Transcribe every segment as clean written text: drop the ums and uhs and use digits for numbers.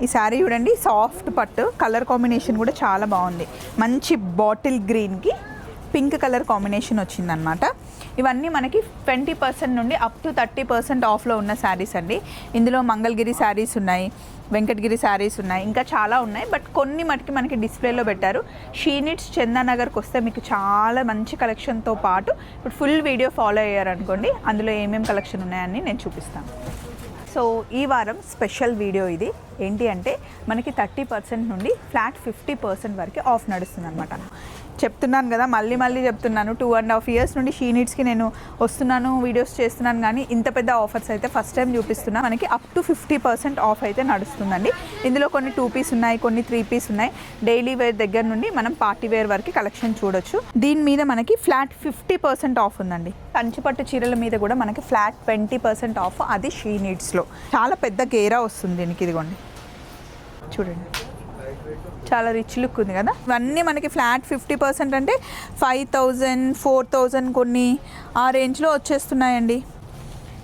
ఈ శారీ చూడండి, సాఫ్ట్ పట్టు, కలర్ కాంబినేషన్ కూడా చాలా బాగుంది. మంచి బాటిల్ గ్రీన్కి పింక్ కలర్ కాంబినేషన్ వచ్చిందనమాట. ఇవన్నీ మనకి 20% నుండి అప్ టు 30% ఆఫ్లో ఉన్న శారీస్ అండి. ఇందులో మంగళగిరి శారీస్ ఉన్నాయి, వెంకటగిరి శారీస్ ఉన్నాయి, ఇంకా చాలా ఉన్నాయి. బట్ కొన్ని మటుకి మనకి డిస్ప్లేలో పెట్టారు. షీ నీడ్స్ చందానగర్కి వస్తే మీకు చాలా మంచి కలెక్షన్తో పాటు ఇప్పుడు ఫుల్ వీడియో ఫాలో అయ్యారనుకోండి, అందులో ఏమేమి కలెక్షన్ ఉన్నాయని నేను చూపిస్తాను. సో ఈ వారం స్పెషల్ వీడియో ఇది. ఏంటి అంటే మనకి 30% నుండి ఫ్లాట్ 50% వరకు ఆఫ్ నడుస్తుంది అనమాట. చెప్తున్నాను కదా, మళ్ళీ చెప్తున్నాను, 2.5 years నుండి షీ నీడ్స్కి నేను వస్తున్నాను, వీడియోస్ చేస్తున్నాను, కానీ ఇంత పెద్ద ఆఫర్స్ అయితే ఫస్ట్ టైం చూపిస్తున్నా. మనకి అప్ టు 50% ఆఫ్ అయితే నడుస్తుందండి. ఇందులో కొన్ని 2 piece ఉన్నాయి, కొన్ని 3 piece ఉన్నాయి. డైలీ వేర్ దగ్గర నుండి మనం పార్టీ వేర్ వరకు కలెక్షన్ చూడొచ్చు. దీని మీద మనకి ఫ్లాట్ 50% ఆఫ్ ఉందండి. కంచిపట్టు చీరల మీద కూడా మనకి ఫ్లాట్ 20% ఆఫ్, అది షీ నీడ్స్లో. చాలా పెద్ద గేరా వస్తుంది దీనికి. ఇదిగోండి చూడండి, చాలా రిచ్ లుక్ ఉంది కదా. ఇవన్నీ మనకి ఫ్లాట్ 50% అంటే 5,000, 4,000 కొన్ని ఆ రేంజ్లో వచ్చేస్తున్నాయండి.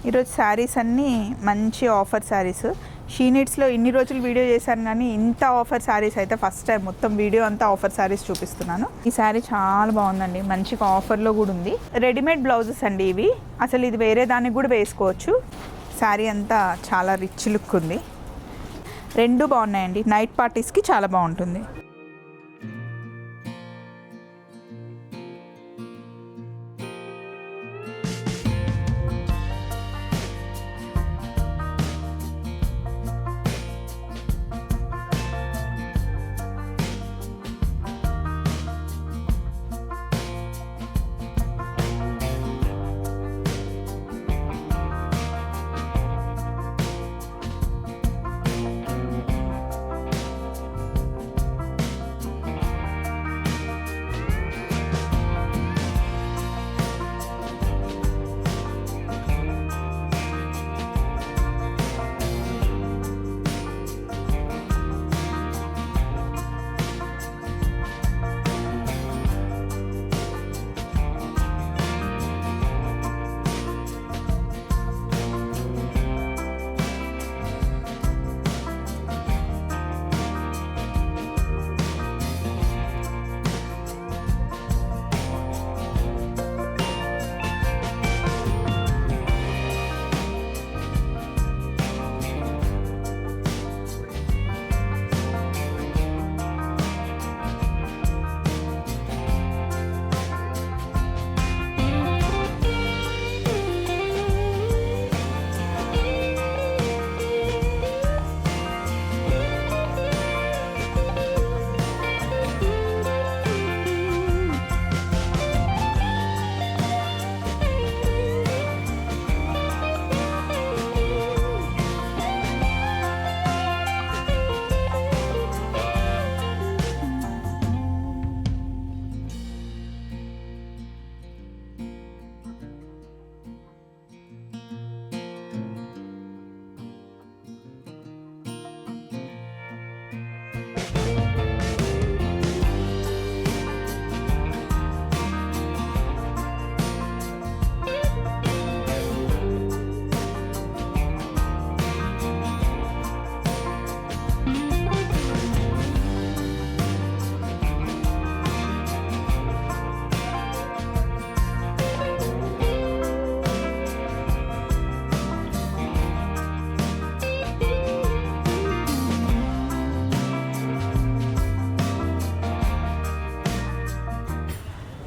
ఈరోజు శారీస్ అన్నీ మంచి ఆఫర్ శారీస్. షీ నీడ్స్లో ఇన్ని రోజులు వీడియో చేశాను కానీ ఇంత ఆఫర్ శారీస్ అయితే ఫస్ట్ టైం. మొత్తం వీడియో అంతా ఆఫర్ శారీస్ చూపిస్తున్నాను. ఈ శారీ చాలా బాగుందండి, మంచిగా ఆఫర్లో కూడా ఉంది. రెడీమేడ్ బ్లౌజెస్ అండి ఇవి. అసలు ఇది వేరే దానికి కూడా వేసుకోవచ్చు. శారీ అంతా చాలా రిచ్ లుక్ ఉంది. రెండు బాగున్నాయండి, నైట్ పార్టీస్కి చాలా బాగుంటుంది.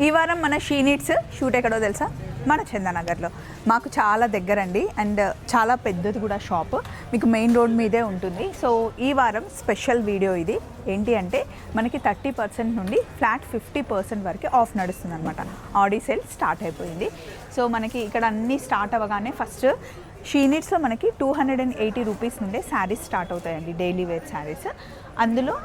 ఈ వారం మన షీ నీడ్స్ షూట్ ఎక్కడో తెలుసా? మన చందానగర్లో. మాకు చాలా దగ్గరండి, అండ్ చాలా పెద్దది కూడా షాప్. మీకు మెయిన్ రోడ్ మీదే ఉంటుంది. సో ఈ వారం స్పెషల్ వీడియో ఇది. ఏంటి అంటే మనకి 30% నుండి ఫ్లాట్ 50% వరకు ఆఫ్ నడుస్తుంది అనమాట. ఆడి సేల్ స్టార్ట్ అయిపోయింది. సో మనకి ఇక్కడ అన్నీ స్టార్ట్ అవ్వగానే ఫస్ట్ షీ నీడ్స్లో మనకి 280 రూపీస్ నుండే శారీస్ స్టార్ట్ అవుతాయండి, డైలీ వేర్ శారీస్. అందులో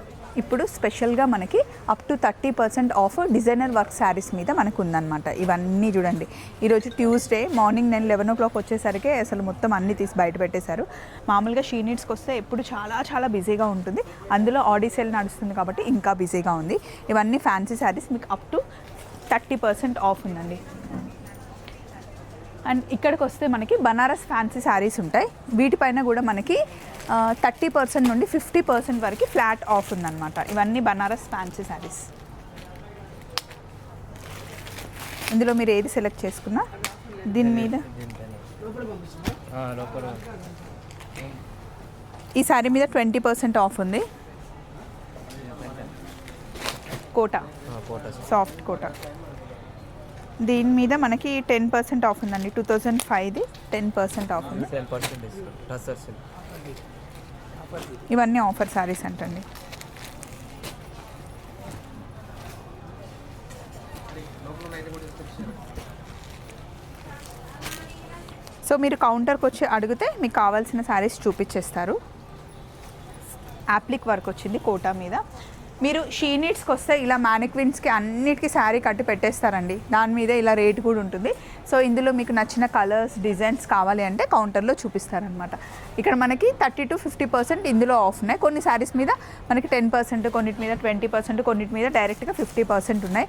ఇప్పుడు స్పెషల్గా మనకి up to 30% of designer work saris మీద మనకు ఉందన్నమాట. ఇవన్నీ చూడండి, ఈరోజు ట్యూస్డే మార్నింగ్ నేను 11 o'clock వచ్చేసరికి అసలు మొత్తం అన్నీ తీసి బయట పెట్టేశారు. మామూలుగా షీ నీడ్స్కి వస్తే ఎప్పుడు చాలా చాలా బిజీగా ఉంటుంది, అందులో ఆడి సేల్ నడుస్తుంది కాబట్టి ఇంకా బిజీగా ఉంది. ఇవన్నీ ఫ్యాన్సీ శారీస్ మీకు అప్ టు 30% ఆఫ్ ఉందండి. అండ్ ఇక్కడికి వస్తే మనకి బనారస్ ఫ్యాన్సీ శారీస్ ఉంటాయి. వీటిపైన కూడా మనకి 30% నుండి 50% వరకు ఫ్లాట్ ఆఫ్ ఉందన్నమాట. ఇవన్నీ బనారస్ ఫ్యాన్సీ శారీస్. ఇందులో మీరు ఏది సెలెక్ట్ చేసుకున్నా దీని మీద ఈ శారీ మీద 20% ఆఫ్ ఉంది. కోటా సాఫ్ట్ కోటా, దీని మీద మనకి 10% ఆఫ్ ఉందండి. 2005ది 10% ఆఫ్ ఉంది. ఇవన్నీ ఆఫర్ శారీస్ అంటండి. సో మీరు కౌంటర్కి వచ్చి అడిగితే మీకు కావాల్సిన శారీస్ చూపించేస్తారు. యాప్లిక్ వర్క్ వచ్చింది కోటా మీద. మీరు షీ నీడ్స్కి వస్తే ఇలా మ్యానిక్విన్స్కి అన్నిటికీ శారీ కట్టి పెట్టేస్తారండి. దాని మీద ఇలా రేట్ కూడా ఉంటుంది. సో ఇందులో మీకు నచ్చిన కలర్స్ డిజైన్స్ కావాలి అంటే కౌంటర్లో చూపిస్తారనమాట. ఇక్కడ మనకి 30 to 50% ఇందులో ఆఫ్ ఉన్నాయి. కొన్ని శారీస్ మీద మనకి 10%, కొన్నిటి మీద 20%, కొన్నిటి మీద డైరెక్ట్గా 50% ఉన్నాయి.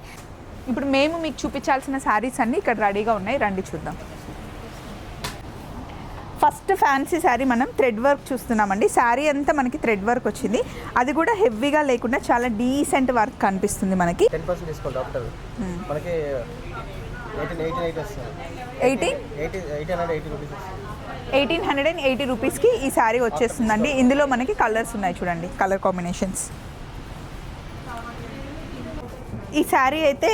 ఇప్పుడు మేము మీకు చూపించాల్సిన శారీస్ అన్నీ ఇక్కడ రెడీగా ఉన్నాయి. రండి చూద్దాం. ఫస్ట్ ఫ్యాన్సీ శారీ మనం థ్రెడ్ వర్క్ చూస్తున్నామండి. శారీ అంతా మనకి థ్రెడ్ వర్క్ వచ్చింది. అది కూడా హెవీగా లేకుండా చాలా డీసెంట్ వర్క్ కనిపిస్తుంది మనకి. 1880 రూపీస్కి ఈ శారీ వచ్చేస్తుందండి. ఇందులో మనకి కలర్స్ ఉన్నాయి చూడండి, కలర్ కాంబినేషన్స్. ఈ శారీ అయితే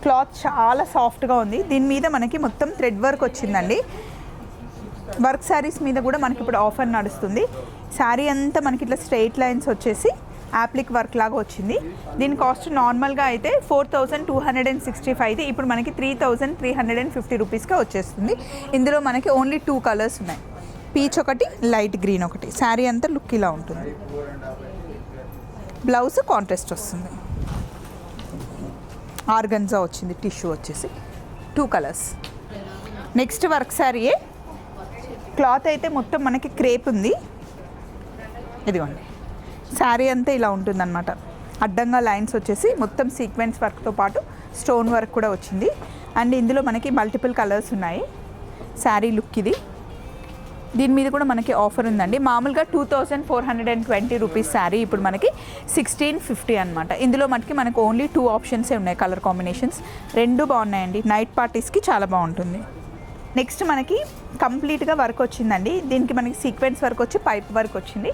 క్లాత్ చాలా సాఫ్ట్గా ఉంది. దీని మీద మనకి మొత్తం థ్రెడ్ వర్క్ వచ్చిందండి. వర్క్ శారీస్ మీద కూడా మనకి ఇప్పుడు ఆఫర్ నడుస్తుంది. శారీ అంతా మనకి ఇట్లా స్ట్రెయిట్ లైన్స్ వచ్చేసి యాప్లిక్ వర్క్ లాగా వచ్చింది. దీని కాస్ట్ నార్మల్గా అయితే 4265, ఇప్పుడు మనకి 3350 రూపీస్కే వచ్చేస్తుంది. ఇందులో మనకి ఓన్లీ 2 కలర్స్ ఉన్నాయి, పీచ్ ఒకటి, లైట్ గ్రీన్ ఒకటి. శారీ అంతా లుక్ ఇలా ఉంటుంది. బ్లౌజ్ కాంట్రాస్ట్ వస్తుంది. ఆర్గన్జా వచ్చింది, టిష్యూ వచ్చేసి 2 కలర్స్. నెక్స్ట్ వర్క్ శారీయే. క్లాత్ అయితే మొత్తం మనకి క్రేప్ ఉంది. ఇదిగోండి, శారీ అంతా ఇలా ఉంటుందన్నమాట. అడ్డంగా లైన్స్ వచ్చేసి మొత్తం సీక్వెన్స్ వర్క్తో పాటు స్టోన్ వర్క్ కూడా వచ్చింది. అండ్ ఇందులో మనకి మల్టిపుల్ కలర్స్ ఉన్నాయి. శారీ లుక్ ఇది. దీని మీద కూడా మనకి ఆఫర్ ఉందండి. మామూలుగా 2420 రూపీస్ శారీ ఇప్పుడు మనకి 1650 అనమాట. ఇందులో మనకి ఓన్లీ 2 ఆప్షన్సే ఉన్నాయి. కలర్ కాంబినేషన్స్ 2 బాగున్నాయండి. నైట్ పార్టీస్కి చాలా బాగుంటుంది. నెక్స్ట్ మనకి కంప్లీట్గా వర్క్ వచ్చిందండి. దీనికి మనకి సీక్వెన్స్ వర్క్ వచ్చి పైప్ వర్క్ వచ్చింది.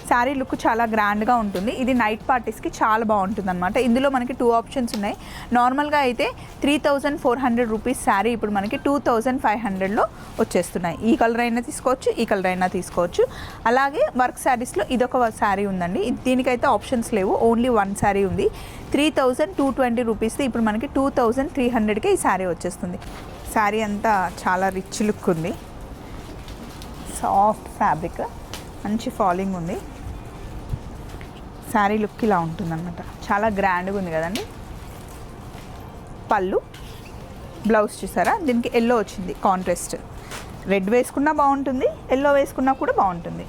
శారీ లుక్ చాలా గ్రాండ్గా ఉంటుంది. ఇది నైట్ పార్టీస్కి చాలా బాగుంటుంది అనమాట. ఇందులో మనకి 2 ఆప్షన్స్ ఉన్నాయి. నార్మల్గా అయితే 3400 రూపీస్ శారీ ఇప్పుడు మనకి 2500లో వచ్చేస్తున్నాయి. ఈ కలర్ అయినా తీసుకోవచ్చు, ఈ కలర్ అయినా తీసుకోవచ్చు. అలాగే వర్క్ శారీస్లో ఇదొక శారీ ఉందండి. దీనికైతే ఆప్షన్స్ లేవు, ఓన్లీ 1 శారీ ఉంది. 3220 రూపీస్ది ఇప్పుడు మనకి 2300కే ఈ శారీ వచ్చేస్తుంది. శారీ అంతా చాలా రిచ్ లుక్ ఉంది. సాఫ్ట్ ఫ్యాబ్రిక్, మంచి ఫాలింగ్ ఉంది. శారీ లుక్ ఇలా ఉంటుందన్నమాట. చాలా గ్రాండ్గా ఉంది కదండి. పళ్ళు, బ్లౌజ్ చూసారా, దీనికి ఎల్లో వచ్చింది కాంట్రాస్ట్. రెడ్ వేసుకున్నా బాగుంటుంది, ఎల్లో వేసుకున్నా కూడా బాగుంటుంది.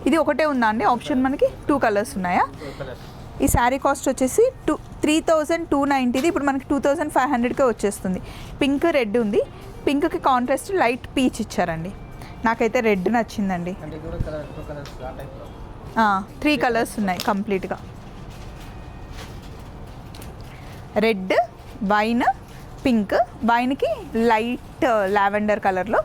ఇది ఒకటే ఉందా అండి ఆప్షన్? మనకి 2 కలర్స్ ఉన్నాయా? ఈ శారీ కాస్ట్ వచ్చేసి 3290, ఇప్పుడు మనకి 2500కే వచ్చేస్తుంది. పింక్, రెడ్ ఉంది. పింక్కి కాంట్రాస్ట్ లైట్ పీచ్ ఇచ్చారండి. నాకైతే రెడ్ నచ్చిందండి. 3 కలర్స్ ఉన్నాయి కంప్లీట్గా. Red, wine, pink. వైన్కి లైట్ లావెండర్ కలర్లో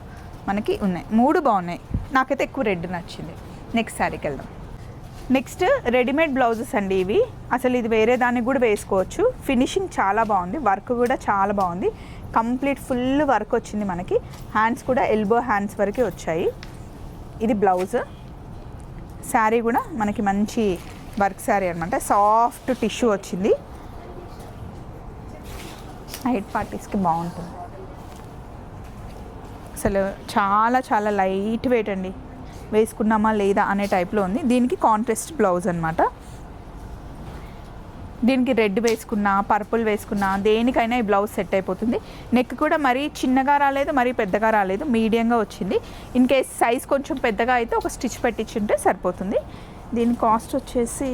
మనకి ఉన్నాయి. 3 బాగున్నాయి. నాకైతే ఎక్కువ రెడ్ నచ్చింది. నెక్స్ట్ శారీకి వెళ్దాం. నెక్స్ట్ రెడీమేడ్ బ్లౌజెస్ అండి ఇవి. అసలు ఇది వేరే దానికి కూడా వేసుకోవచ్చు. ఫినిషింగ్ చాలా బాగుంది, వర్క్ కూడా చాలా బాగుంది. కంప్లీట్ ఫుల్ వర్క్ వచ్చింది మనకి. హ్యాండ్స్ కూడా ఎల్బో హ్యాండ్స్ వరకే వచ్చాయి. ఇది బ్లౌజ్. శారీ కూడా మనకి మంచి వర్క్ శారీ అనమాట. సాఫ్ట్ టిష్యూ వచ్చింది. నైట్ పార్టీస్కి బాగుంటుంది. అసలు చాలా చాలా లైట్ వెయిట్ అండి. వేసుకున్నామా లేదా అనే టైప్లో ఉంది. దీనికి కాంట్రాస్ట్ బ్లౌజ్ అనమాట. దీనికి రెడ్ వేసుకున్నా, పర్పుల్ వేసుకున్నా, దేనికైనా ఈ బ్లౌజ్ సెట్ అయిపోతుంది. నెక్ కూడా మరీ చిన్నగా రాలేదు, మరీ పెద్దగా రాలేదు, మీడియంగా వచ్చింది. ఇన్ కేస్ సైజ్ కొంచెం పెద్దగా అయితే ఒక స్టిచ్ పెట్టించుంటే సరిపోతుంది. దీని కాస్ట్ వచ్చేసి,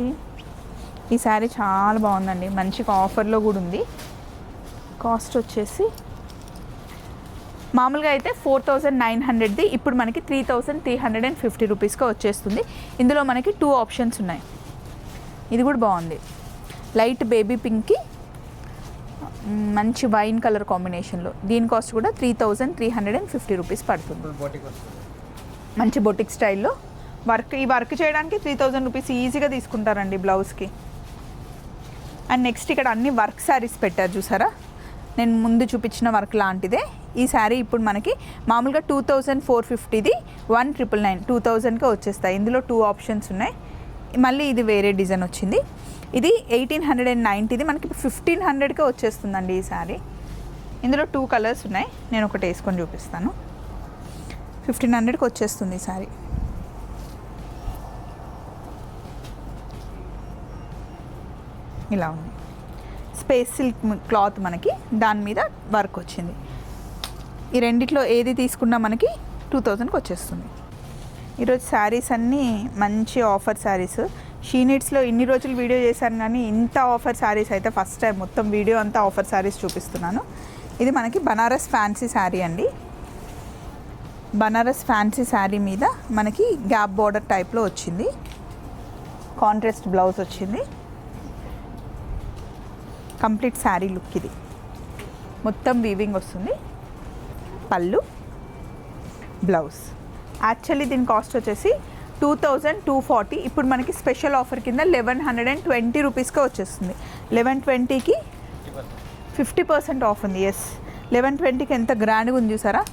ఈ శారీ చాలా బాగుందండి, మంచిగా ఆఫర్లో కూడా ఉంది. కాస్ట్ వచ్చేసి మామూలుగా అయితే 4900ది ఇప్పుడు మనకి 3350 రూపీస్గా వచ్చేస్తుంది. ఇందులో మనకి 2 ఆప్షన్స్ ఉన్నాయి. ఇది కూడా బాగుంది, లైట్ బేబీ పింక్కి మంచి వైన్ కలర్ కాంబినేషన్లో. దీని కాస్ట్ కూడా 3350 రూపీస్ పడుతుంది. మంచి బొటిక్ స్టైల్లో ఈ వర్క్ చేయడానికి 3000 రూపీస్ ఈజీగా తీసుకుంటారండి బ్లౌజ్కి. అండ్ నెక్స్ట్ ఇక్కడ అన్ని వర్క్ శారీస్ పెట్టారు చూసారా, నేను ముందు చూపించిన వర్క్ లాంటిదే. ఈ శారీ ఇప్పుడు మనకి మామూలుగా 2450ది 1999 2000కే వచ్చేస్తాయి. ఇందులో 2 ఆప్షన్స్ ఉన్నాయి. మళ్ళీ ఇది వేరే డిజైన్ వచ్చింది. ఇది 1890ది మనకి 1500కే వచ్చేస్తుందండి ఈ శారీ. ఇందులో 2 కలర్స్ ఉన్నాయి, నేను ఒకటి వేసుకొని చూపిస్తాను. 1500కి వచ్చేస్తుంది ఈ శారీ. ఇలా ఉంది, స్పేస్ సిల్క్ క్లాత్ మనకి, దాని మీద వర్క్ వచ్చింది. ఈ రెండిట్లో ఏది తీసుకున్నా మనకి 2000కి వచ్చేస్తుంది. ఈరోజు శారీస్ అన్నీ మంచి ఆఫర్ శారీస్. షీ నీడ్స్లో ఇన్ని రోజులు వీడియో చేశాను కానీ ఇంత ఆఫర్ శారీస్ అయితే ఫస్ట్ టైం. మొత్తం వీడియో అంతా ఆఫర్ శారీస్ చూపిస్తున్నాను. ఇది మనకి బనారస్ ఫ్యాన్సీ శారీ అండి. బనారస్ ఫ్యాన్సీ శారీ మీద మనకి గ్యాప్ బార్డర్ టైప్లో వచ్చింది, కాంట్రాస్ట్ బ్లౌజ్ వచ్చింది. కంప్లీట్ శారీ లుక్ ఇది, మొత్తం వీవింగ్ వస్తుంది. పళ్ళు, బ్లౌజ్. యాక్చువల్లీ దీని కాస్ట్ వచ్చేసి 2240. ఇప్పుడు మనకి స్పెషల్ ఆఫర్ కింద 1120 రూపీస్కే వచ్చేస్తుంది. 1120కి 50% ఆఫ్ ఉంది. ఎస్, 1120కి ఎంత గ్రాండ్గా ఉంది చూసారా.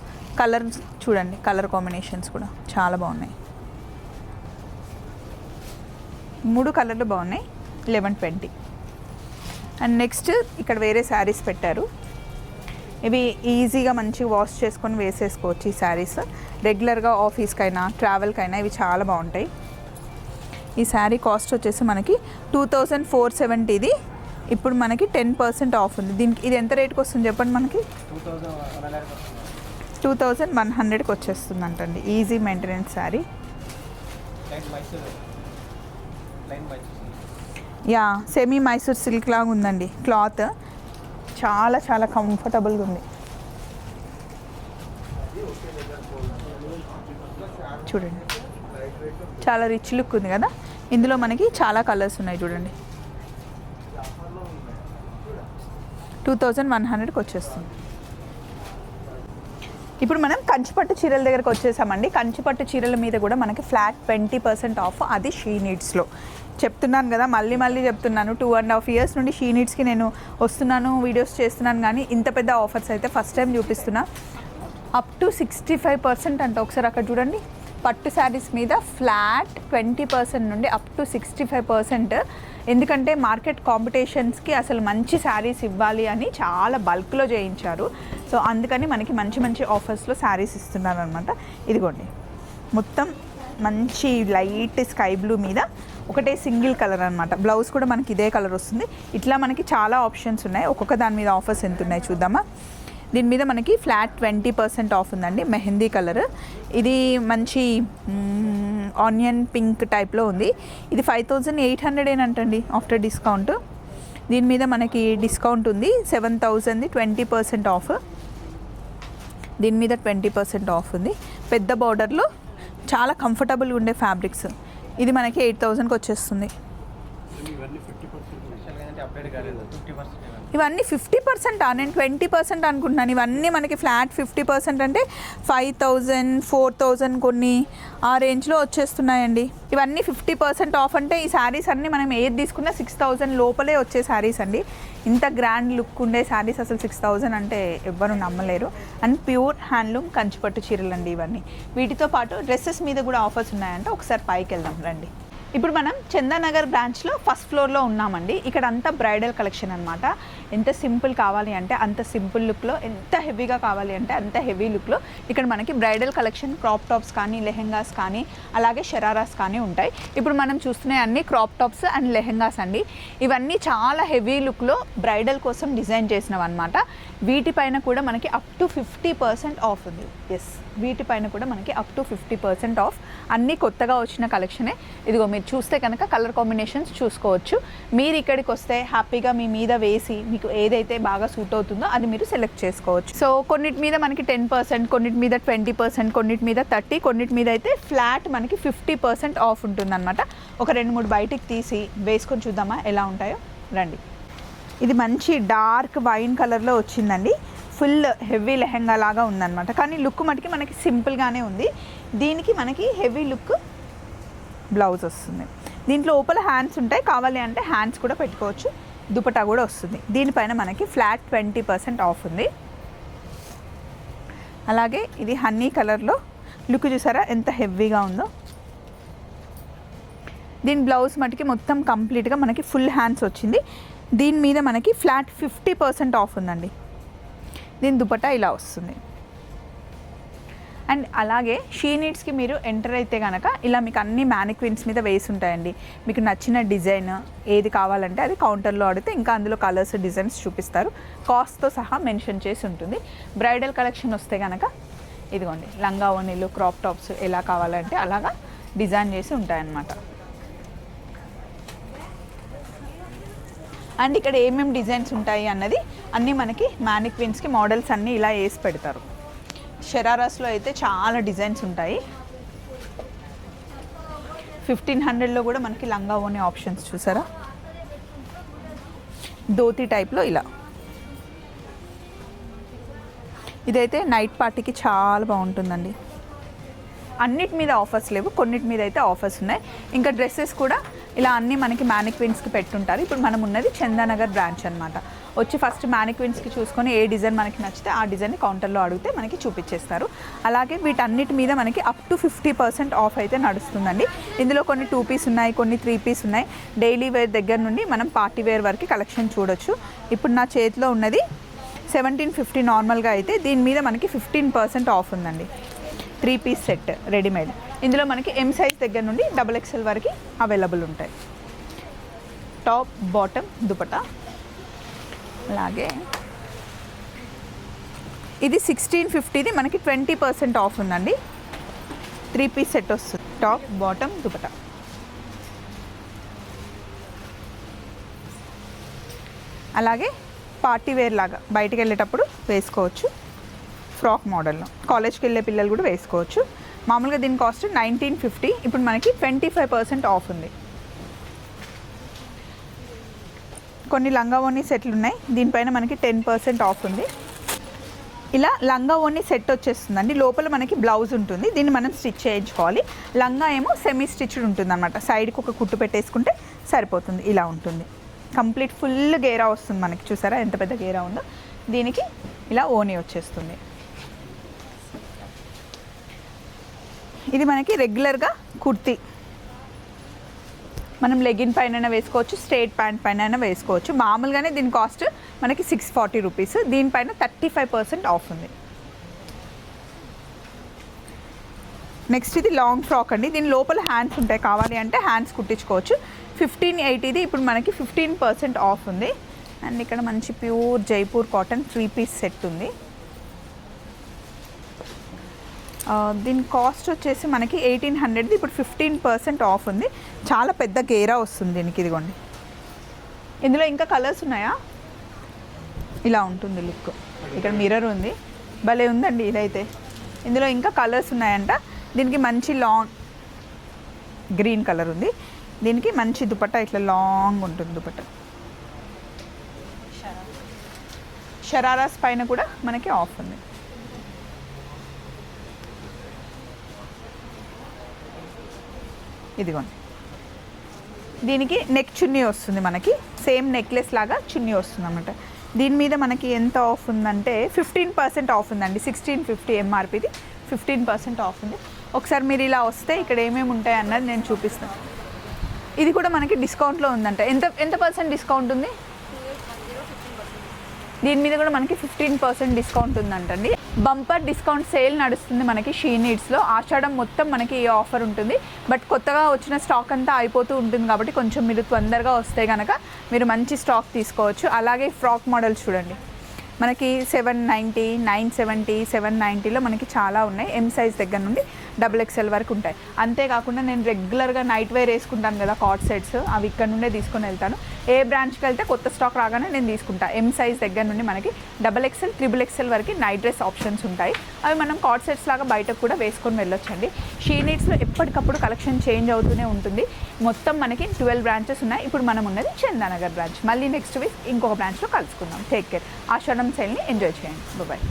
కలర్ చూడండి, కలర్ కాంబినేషన్స్ కూడా చాలా బాగున్నాయి. 3 కలర్లు బాగున్నాయి. 1120. అండ్ నెక్స్ట్ ఇక్కడ వేరే శారీస్ పెట్టారు. ఇవి ఈజీగా మంచిగా వాష్ చేసుకొని వేసేసుకోవచ్చు. ఈ శారీస్ రెగ్యులర్గా ఆఫీస్కైనా ట్రావెల్కైనా ఇవి చాలా బాగుంటాయి. ఈ శారీ కాస్ట్ వచ్చేసి మనకి 2470ది ఇప్పుడు మనకి 10% ఆఫ్ ఉంది. దీనికి ఇది ఎంత రేట్కి వస్తుంది చెప్పండి? మనకి 2100కి వచ్చేస్తుంది అంటండి. Easy maintenance sari. Yeah, semi Mysore silk లాగా ఉందండి క్లాత్. చాలా చాలా కంఫర్టబుల్గా ఉంది. చూడండి, చాలా రిచ్ లుక్ ఉంది కదా. ఇందులో మనకి చాలా కలర్స్ ఉన్నాయి చూడండి. 2100కి వచ్చేస్తుంది. ఇప్పుడు మనం కంచిపట్టు చీరల దగ్గరకు వచ్చేసామండి. కంచిపట్టు చీరల మీద కూడా మనకి ఫ్లాట్ 20% ఆఫ్. అది షీ నీడ్స్లో చెప్తున్నాను కదా, మళ్ళీ మళ్ళీ చెప్తున్నాను. 2.5 years నుండి షీ నీడ్స్కి నేను వస్తున్నాను, వీడియోస్ చేస్తున్నాను, కానీ ఇంత పెద్ద ఆఫర్స్ అయితే ఫస్ట్ టైం చూపిస్తున్నా. అప్ టు 65% అంట. ఒకసారి అక్కడ చూడండి, పట్టు శారీస్ మీద ఫ్లాట్ 20% నుండి అప్ టు 65%. ఎందుకంటే మార్కెట్ కాంపిటీషన్స్కి అసలు మంచి శారీస్ ఇవ్వాలి అని చాలా బల్క్లో చేయించారు. సో అందుకని మనకి మంచి మంచి ఆఫర్స్లో శారీస్ ఇస్తున్నారు అనమాట. ఇదిగోండి, మొత్తం మంచి లైట్ స్కై బ్లూ మీద ఒకటే సింగిల్ కలర్ అనమాట. బ్లౌజ్ కూడా మనకి ఇదే కలర్ వస్తుంది. ఇట్లా మనకి చాలా ఆప్షన్స్ ఉన్నాయి. ఒక్కొక్క దాని మీద ఆఫర్స్ ఎంత ఉన్నాయి చూద్దామా. దీని మీద మనకి ఫ్లాట్ 20% ఆఫ్ ఉందండి. మెహందీ కలర్, ఇది మంచి ఆనియన్ పింక్ టైప్లో ఉంది. ఇది 5800 అంటండి ఆఫ్టర్ డిస్కౌంట్. దీని మీద మనకి డిస్కౌంట్ ఉంది 7000ది 20% ఆఫ్. దీని మీద 20% ఆఫ్ ఉంది. పెద్ద బార్డర్లో చాలా కంఫర్టబుల్గా ఉండే ఫ్యాబ్రిక్స్. ఇది మనకి 8000కి వచ్చేస్తుంది. ఇవన్నీ 50%. నేను 20% అనుకుంటున్నాను. ఇవన్నీ మనకి ఫ్లాట్ 50% అంటే 5000, 4000 కొన్ని ఆ రేంజ్లో వచ్చేస్తున్నాయండి. ఇవన్నీ 50% ఆఫ్ అంటే ఈ శారీస్ అన్నీ మనం ఏది తీసుకున్నా 6000 లోపలే వచ్చే శారీస్ అండి. ఇంత గ్రాండ్ లుక్ ఉండే శారీస్ అసలు 6000 అంటే ఎవ్వరు నమ్మలేరు. అండ్ ప్యూర్ హ్యాండ్లూమ్ కంచిపట్టు చీరలు అండి ఇవన్నీ. వీటితో పాటు డ్రెస్సెస్ మీద కూడా ఆఫర్స్ ఉన్నాయంటే ఒకసారి పైకి వెళ్దాం రండి. ఇప్పుడు మనం చందానగర్ బ్రాంచ్లో ఫస్ట్ ఫ్లోర్లో ఉన్నామండి. ఇక్కడ అంతా బ్రైడల్ కలెక్షన్ అనమాట. ఎంత సింపుల్ కావాలి అంటే అంత సింపుల్ లుక్లో, ఎంత హెవీగా కావాలి అంటే అంత హెవీ లుక్లో ఇక్కడ మనకి బ్రైడల్ కలెక్షన్, క్రాప్ టాప్స్ కానీ, లెహెంగాస్ కానీ, అలాగే షరారాస్ కానీ ఉంటాయి. ఇప్పుడు మనం చూస్తున్న అన్ని క్రాప్ టాప్స్ అండ్ లెహెంగాస్ అండి. ఇవన్నీ చాలా హెవీ లుక్లో బ్రైడల్ కోసం డిజైన్ చేసినవి అనమాట. వీటిపైన కూడా మనకి అప్ టు 50% ఆఫ్ ఉంది. ఎస్, వీటిపైన కూడా మనకి అప్ టు 50% ఆఫ్. అన్నీ కొత్తగా వచ్చిన కలెక్షనే. ఇదిగో మీరు మీరు చూస్తే కనుక కలర్ కాంబినేషన్స్ చూసుకోవచ్చు. మీరు ఇక్కడికి వస్తే హ్యాపీగా మీ మీద వేసి మీకు ఏదైతే బాగా సూట్ అవుతుందో అది మీరు సెలెక్ట్ చేసుకోవచ్చు. సో కొన్నిటి మీద మనకి 10%, కొన్నిటి మీద 20%, కొన్నిటి మీద 30%, కొన్నిటి మీద అయితే ఫ్లాట్ మనకి 50% ఆఫ్ ఉంటుందన్నమాట. ఒక 2-3 బయటికి తీసి వేసుకొని చూద్దామా ఎలా ఉంటాయో రండి. ఇది మంచి డార్క్ వైన్ కలర్లో వచ్చిందండి. ఫుల్ హెవీ లెహెంగా లాగా ఉందన్నమాట. కానీ లుక్ మటుకి మనకి సింపుల్గానే ఉంది. దీనికి మనకి హెవీ లుక్ బ్లౌజ్ వస్తుంది. దీంట్లో లోపల హ్యాండ్స్ ఉంటాయి, కావాలి అంటే హ్యాండ్స్ కూడా పెట్టుకోవచ్చు. దుపట్టా కూడా వస్తుంది. దీనిపైన మనకి ఫ్లాట్ 20% ఆఫ్ ఉంది. అలాగే ఇది హనీ కలర్లో లుక్ చూసారా ఎంత హెవీగా ఉందో. దీని బ్లౌజ్ మటుకి మొత్తం కంప్లీట్గా మనకి ఫుల్ హ్యాండ్స్ వచ్చింది. దీని మీద మనకి ఫ్లాట్ 50% ఆఫ్ ఉందండి. దీని దుపట్టా ఇలా వస్తుంది. అండ్ అలాగే షీ నీడ్స్కి మీరు ఎంటర్ అయితే కనుక ఇలా మీకు అన్ని మ్యానిక్విన్స్ మీద వేసి ఉంటాయండి. మీకు నచ్చిన డిజైన్ ఏది కావాలంటే అది కౌంటర్లో అడిగితే ఇంకా అందులో కలర్స్ డిజైన్స్ చూపిస్తారు. కాస్ట్తో సహా మెన్షన్ చేసి ఉంటుంది. బ్రైడల్ కలెక్షన్ వస్తే కనుక ఇదిగోండి లంగా ఓణీలు, క్రాప్ టాప్స్ ఎలా కావాలంటే అలాగా డిజైన్ చేసి ఉంటాయన్నమాట. అండ్ ఇక్కడ ఏమేమి డిజైన్స్ ఉంటాయి అన్నది అన్నీ మనకి మ్యానిక్విన్స్కి మోడల్స్ అన్నీ ఇలా వేసి పెడతారు. షరారాస్లో అయితే చాలా డిజైన్స్ ఉంటాయి. 1500లో కూడా మనకి లంగా ఓని ఆప్షన్స్ చూసారా, ధోతి టైప్లో ఇలా. ఇదైతే నైట్ పార్టీకి చాలా బాగుంటుందండి. అన్నిటి మీద ఆఫర్స్ లేవు, కొన్నిటి మీద అయితే ఆఫర్స్ ఉన్నాయి. ఇంకా డ్రెస్సెస్ కూడా ఇలా అన్నీ మనకి మ్యానిక్విన్స్కి పెట్టుంటారు. ఇప్పుడు మనం ఉన్నది చందానగర్ బ్రాంచ్ అనమాట. వచ్చి ఫస్ట్ మ్యానిక్విన్స్కి చూసుకొని ఏ డిజైన్ మనకి నచ్చితే ఆ డిజైన్ని కౌంటర్లో అడిగితే మనకి చూపించేస్తారు. అలాగే వీటన్నిటి మీద మనకి అప్ టు 50% ఆఫ్ అయితే నడుస్తుందండి. ఇందులో కొన్ని 2 పీస్ ఉన్నాయి, కొన్ని 3 పీస్ ఉన్నాయి. డైలీ వేర్ దగ్గర నుండి మనం పార్టీ వేర్ వరకు కలెక్షన్ చూడొచ్చు. ఇప్పుడు నా చేతిలో ఉన్నది 1750 నార్మల్గా అయితే, దీని మీద మనకి 15% ఆఫ్ ఉందండి. 3 పీస్ సెట్ రెడీమేడ్. ఇందులో మనకి M సైజ్ దగ్గర నుండి XXL వరకు అవైలబుల్ ఉంటాయి. Top, bottom, dupatta. అలాగే ఇది 1650ది మనకి 20% ఆఫ్ ఉందండి. 3 పీస్ సెట్ వస్తుంది. Top, bottom, dupatta. అలాగే పార్టీ వేర్ లాగా బయటికి వెళ్ళేటప్పుడు వేసుకోవచ్చు. ఫ్రాక్ మోడల్లో కాలేజ్కి వెళ్ళే పిల్లలు కూడా వేసుకోవచ్చు. మామూలుగా దీని కాస్ట్ 1950, ఇప్పుడు మనకి 25% ఆఫ్ ఉంది. కొన్ని లంగా ఓణి సెట్లు ఉన్నాయి, దీనిపైన మనకి 10% ఆఫ్ ఉంది. ఇలా లంగా ఓణి సెట్ వచ్చేస్తుందండి. లోపల మనకి బ్లౌజ్ ఉంటుంది, దీన్ని మనం స్టిచ్ చేయించుకోవాలి. లంగా ఏమో సెమీ స్టిచ్డ్ ఉంటుంది అనమాట. సైడ్కి ఒక కుట్టు పెట్టేసుకుంటే సరిపోతుంది. ఇలా ఉంటుంది. కంప్లీట్ ఫుల్ గేరా వస్తుంది మనకి. చూసారా ఎంత పెద్ద గేరా ఉందో. దీనికి ఇలా ఓణి వచ్చేస్తుంది. ఇది మనకి రెగ్యులర్గా కుర్తీ, మనం లెగిన్ పైన వేసుకోవచ్చు, స్ట్రేట్ ప్యాంట్ పైన వేసుకోవచ్చు. మామూలుగానే దీని కాస్ట్ మనకి 640 రూపీస్. దీనిపైన 35% ఆఫ్ ఉంది. నెక్స్ట్ ఇది లాంగ్ ఫ్రాక్ అండి. దీని లోపల హ్యాండ్స్ ఉంటాయి, కావాలి అంటే హ్యాండ్స్ కుట్టించుకోవచ్చు. 1580ది ఇప్పుడు మనకి 15% ఆఫ్ ఉంది. అండ్ ఇక్కడ మంచి pure Jaipur cotton 3 piece set ఉంది. దీని కాస్ట్ వచ్చేసి మనకి 1800ది ఇప్పుడు 15% ఆఫ్ ఉంది. చాలా పెద్ద గేరా వస్తుంది దీనికి. ఇదిగోండి, ఇందులో ఇంకా కలర్స్ ఉన్నాయా? ఇలా ఉంటుంది లుక్. ఇక్కడ మిర్రర్ ఉంది, భలే ఉందండి ఇదైతే. ఇందులో ఇంకా కలర్స్ ఉన్నాయంట. దీనికి మంచి లాంగ్ గ్రీన్ కలర్ ఉంది. దీనికి మంచి దుపట్టా ఇట్లా లాంగ్ ఉంటుంది దుపట్టా. షరారాస్ పైన కూడా మనకి ఆఫ్ ఉంది. ఇదిగోండి, దీనికి నెక్ చున్నీ వస్తుంది మనకి. సేమ్ నెక్లెస్ లాగా చున్నీ వస్తుంది అన్నమాట. దీని మీద మనకి ఎంత ఆఫ్ ఉందంటే 15% ఆఫ్ ఉందండి. 1650 ఎంఆర్పిది 15% ఆఫ్ ఉంది. ఒకసారి మీరు ఇలా వస్తే ఇక్కడ ఏమేమి ఉంటాయి అన్నది నేను చూపిస్తాను. ఇది కూడా మనకి డిస్కౌంట్లో ఉందంట. ఎంత పర్సెంట్ డిస్కౌంట్ ఉంది? దీని మీద కూడా మనకి 15% డిస్కౌంట్ ఉందంటండి. బంపర్ డిస్కౌంట్ సేల్ నడుస్తుంది మనకి షీ నీడ్స్లో. ఆషాఢం మొత్తం మనకి ఈ ఆఫర్ ఉంటుంది. బట్ కొత్తగా వచ్చిన స్టాక్ అంతా అయిపోతూ ఉంటుంది కాబట్టి కొంచెం మీరు తొందరగా వస్తే కనుక మీరు మంచి స్టాక్ తీసుకోవచ్చు. అలాగే ఫ్రాక్ మోడల్స్ చూడండి, మనకి 790, 970, 790లో మనకి చాలా ఉన్నాయి. M సైజ్ దగ్గర నుండి XXL వరకు ఉంటాయి. అంతేకాకుండా నేను రెగ్యులర్గా నైట్ వేర్ వేసుకుంటాను కదా కార్డ్ సెట్స్, అవి ఇక్కడ నుండే తీసుకొని వెళ్తాను. ఏ బ్రాంచ్కి వెళ్తే కొత్త స్టాక్ రాగానే నేను తీసుకుంటాను. M సైజ్ దగ్గర నుండి మనకి XXL, XXL వరకు నైట్ డ్రెస్ ఆప్షన్స్ ఉంటాయి. అవి మనం కార్డ్ సెట్స్ లాగా బయటకు కూడా వేసుకొని వెళ్ళొచ్చండి. షీ నీడ్స్లో ఎప్పటికప్పుడు కలెక్షన్ చేంజ్ అవుతూనే ఉంటుంది. మొత్తం మనకి 12 బ్రాంచెస్ ఉన్నాయి. ఇప్పుడు మనం ఉన్నది చందానగర్ బ్రాంచ్. మళ్ళీ నెక్స్ట్ వీక్ ఇంకొక బ్రాంచ్లో కలుసుకుందాం. Take care. ఆషాఢం సేల్ని ఎంజాయ్ చేయండి. బాయ్.